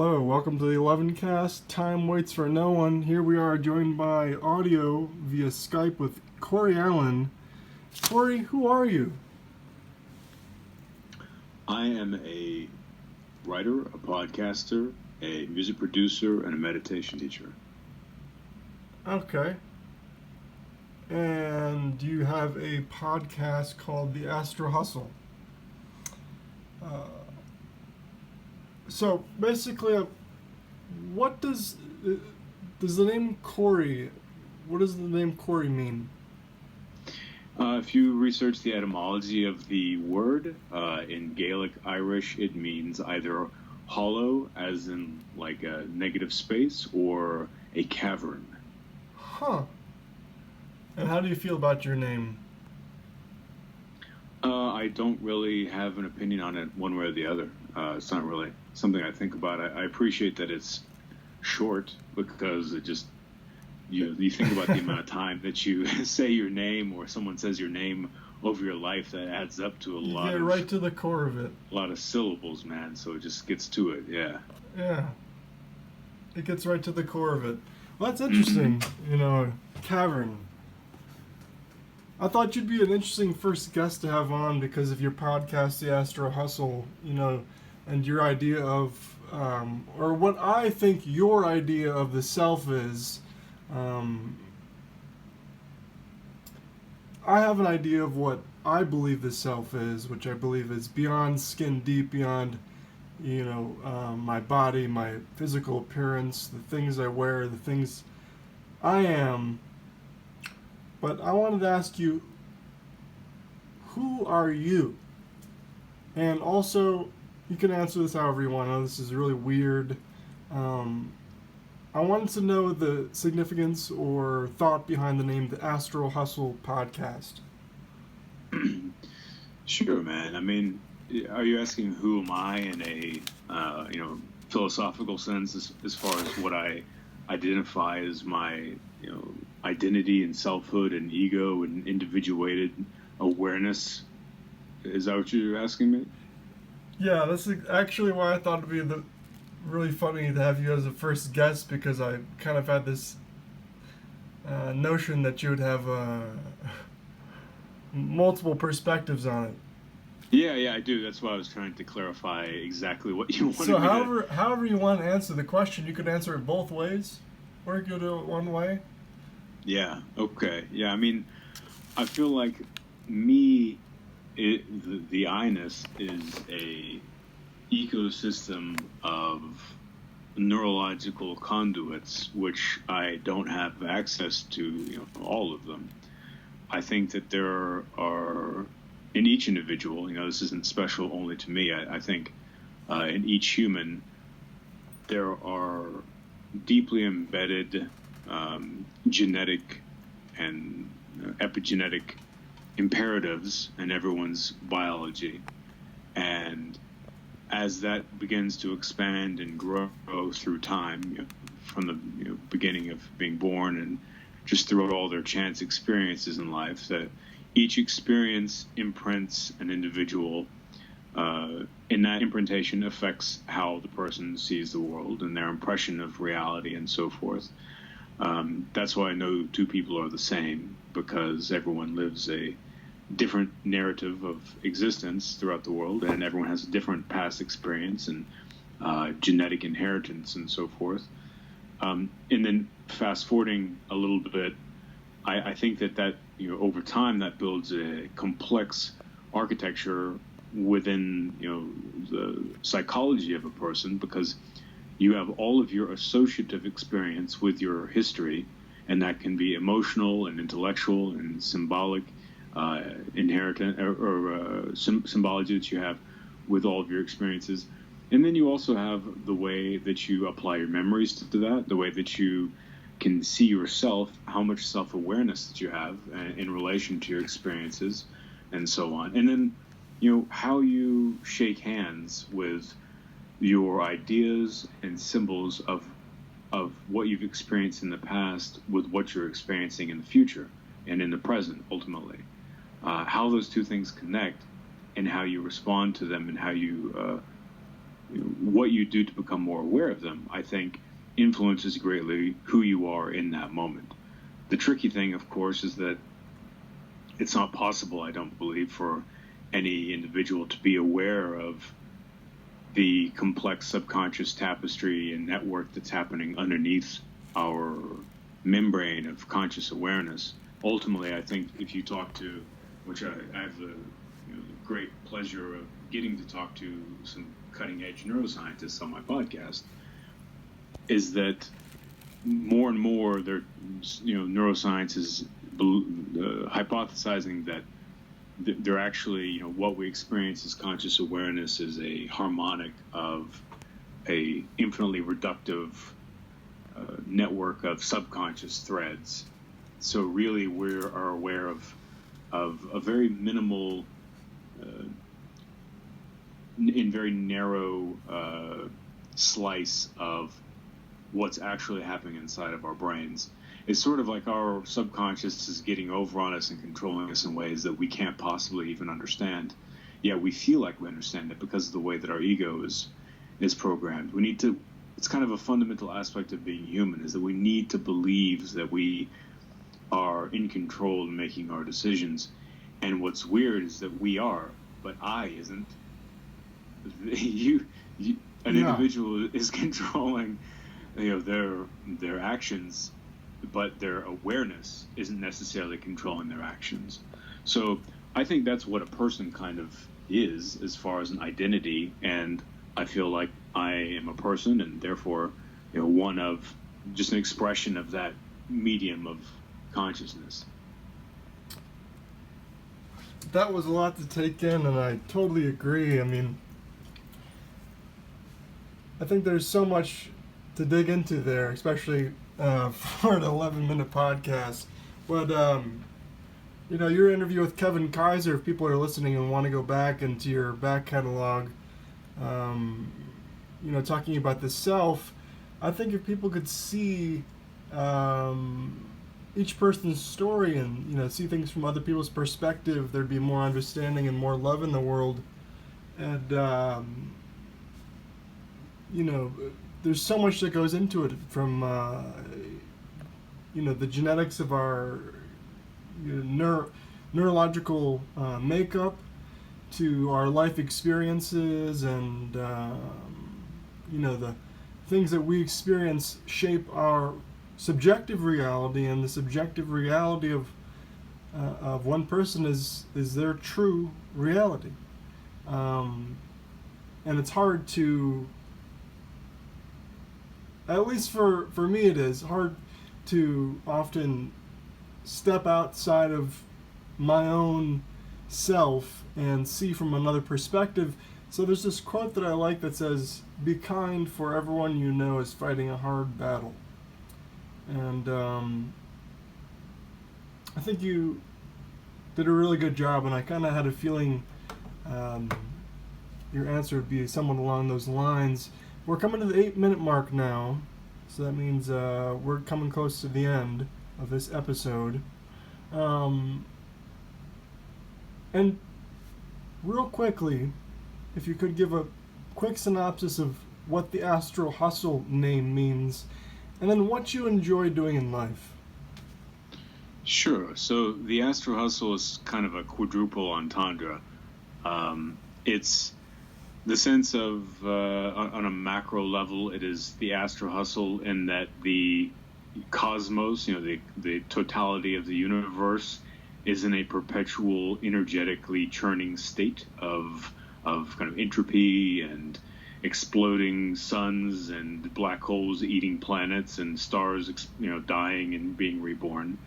Hello, welcome to the 11 cast. Time waits for no one. Here we are joined by audio via Skype with Cory Allen. Cory, who are you? I am a writer, a podcaster, a music producer, and a meditation teacher. Okay. And you have a podcast called the Astral. So basically, what does the name Cory? What does the name Cory mean? If you research the etymology of the word, in Gaelic Irish, it means either hollow, as in like a negative space, or a cavern. Huh. And how do you feel about your name? I don't really have an opinion on it one way or the other. It's not really something I think about. I appreciate that it's short because it just, you think about the amount of time that you say your name or someone says your name over your life, that adds up to a lot. Get right to the core of it. A lot of syllables, man. So it just gets to it. Yeah. Yeah. It gets right to the core of it. Well, that's interesting. Cavern. I thought you'd be an interesting first guest to have on because of your podcast, The Astral Hustle, and your idea of, or what I think your idea of the self is. I have an idea of what I believe the self is, which I believe is beyond skin deep, beyond, my body, my physical appearance, the things I wear, the things I am. But I wanted to ask you, who are you? And also, you can answer this however you want. I know this is really weird. I wanted to know the significance or thought behind the name The Astral Hustle Podcast. Sure, man. I mean, are you asking who am I in a, philosophical sense as far as what I identify as my, identity and selfhood and ego and individuated awareness? Is that what you're asking me? Yeah, that's actually why I thought it'd be really funny to have you as a first guest, because I kind of had this notion that you would have multiple perspectives on it. Yeah, I do. That's why I was trying to clarify exactly what you wanted. So however you want to answer the question, you could answer it both ways, or you could do it one way. Yeah, okay. Yeah, I mean, I feel like the I-ness is a ecosystem of neurological conduits, which I don't have access to, all of them. I think that there are, in each individual, this isn't special only to me, I think in each human, there are deeply embedded genetic and epigenetic imperatives in everyone's biology. And as that begins to expand and grow through time, from the beginning of being born and just throughout all their chance experiences in life, that each experience imprints an individual, and that imprintation affects how the person sees the world and their impression of reality and so forth. That's why I know two people are the same, because everyone lives a different narrative of existence throughout the world, and everyone has a different past experience and genetic inheritance and so forth. And then fast forwarding a little bit, I think that over time that builds a complex architecture within the psychology of a person, because you have all of your associative experience with your history, and that can be emotional and intellectual and symbolic, inheritance or symbology that you have with all of your experiences. And then you also have the way that you apply your memories to that, the way that you can see yourself, how much self-awareness that you have in relation to your experiences, and so on. And then, how you shake hands with your ideas and symbols of what you've experienced in the past with what you're experiencing in the future and in the present, ultimately. How those two things connect and how you respond to them and how you what you do to become more aware of them, I think, influences greatly who you are in that moment. The tricky thing, of course, is that it's not possible, I don't believe, for any individual to be aware of the complex subconscious tapestry and network that's happening underneath our membrane of conscious awareness. Ultimately, I think if you talk to, which I have the great pleasure of getting to talk to some cutting-edge neuroscientists on my podcast, is that more and more neuroscience is hypothesizing that they're actually, what we experience as conscious awareness is a harmonic of a infinitely reductive network of subconscious threads. So really, we are aware of a very minimal, in very narrow slice of what's actually happening inside of our brains. It's sort of like our subconscious is getting over on us and controlling us in ways that we can't possibly even understand. Yet we feel like we understand it because of the way that our ego is programmed. We need to, it's kind of a fundamental aspect of being human, is that we need to believe that we are in control in making our decisions. And what's weird is that we are, but I isn't. An individual is controlling, their actions, but their awareness isn't necessarily controlling their actions. So I think that's what a person kind of is as far as an identity, and I feel like I am a person, and therefore, one of just an expression of that medium of consciousness. That was a lot to take in, and I totally agree. I mean, I think there's so much to dig into there, especially for an 11-minute podcast. But, your interview with Kevin Kaiser, if people are listening and want to go back into your back catalog, talking about the self, I think if people could see each person's story and, see things from other people's perspective, there'd be more understanding and more love in the world. And, there's so much that goes into it, from the genetics of our neurological makeup to our life experiences, and the things that we experience shape our subjective reality, and the subjective reality of one person is their true reality, and it's hard to, at least for me, it is hard to often step outside of my own self and see from another perspective. So there's this quote that I like that says, "Be kind, for everyone you know is fighting a hard battle." And I think you did a really good job, and I kind of had a feeling your answer would be somewhat along those lines. We're coming to the 8-minute mark now, so that means we're coming close to the end of this episode. And real quickly, if you could give a quick synopsis of what the Astral Hustle name means, and then what you enjoy doing in life. Sure. So the Astral Hustle is kind of a quadruple entendre. It's the sense of, on a macro level, it is the Astral Hustle in that the cosmos, the totality of the universe, is in a perpetual, energetically churning state of kind of entropy and exploding suns and black holes eating planets and stars, dying and being reborn.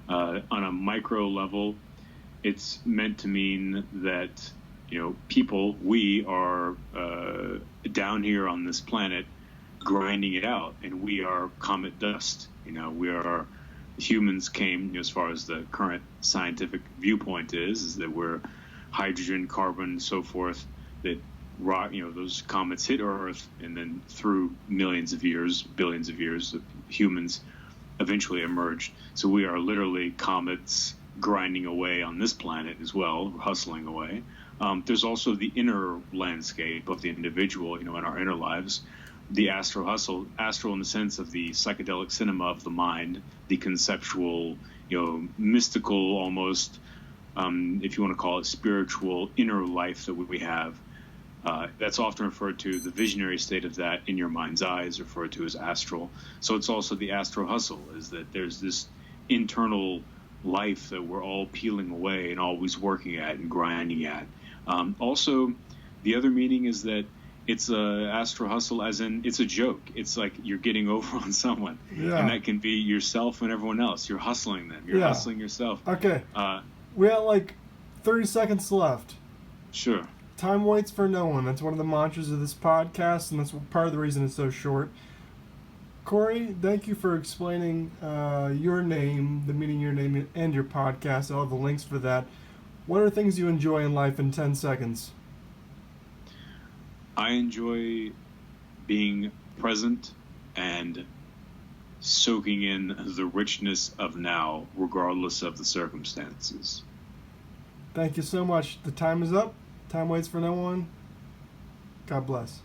On a micro level, it's meant to mean that, people, we are down here on this planet grinding it out, and we are comet dust. Humans came, as far as the current scientific viewpoint is that we're hydrogen, carbon, so forth, that rock, those comets hit Earth, and then through millions of years, billions of years, humans eventually emerged. So we are literally comets grinding away on this planet as well, hustling away. There's also the inner landscape of the individual, in our inner lives. The astral in the sense of the psychedelic cinema of the mind, the conceptual, mystical, almost, if you want to call it spiritual, inner life that we have. That's often referred to, the visionary state of that in your mind's eye is referred to as astral. So it's also the astral hustle, is that there's this internal life that we're all peeling away and always working at and grinding at. Also, the other meaning is that it's a astral hustle, as in it's a joke. It's like you're getting over on someone, and that can be yourself and everyone else. You're hustling them. You're hustling yourself. Okay. We got like 30 seconds left. Sure. Time waits for no one. That's one of the mantras of this podcast, and that's part of the reason it's so short. Cory, thank you for explaining your name, the meaning of your name, and your podcast, all the links for that. What are things you enjoy in life in 10 seconds? I enjoy being present and soaking in the richness of now, regardless of the circumstances. Thank you so much. The time is up. Time waits for no one. God bless.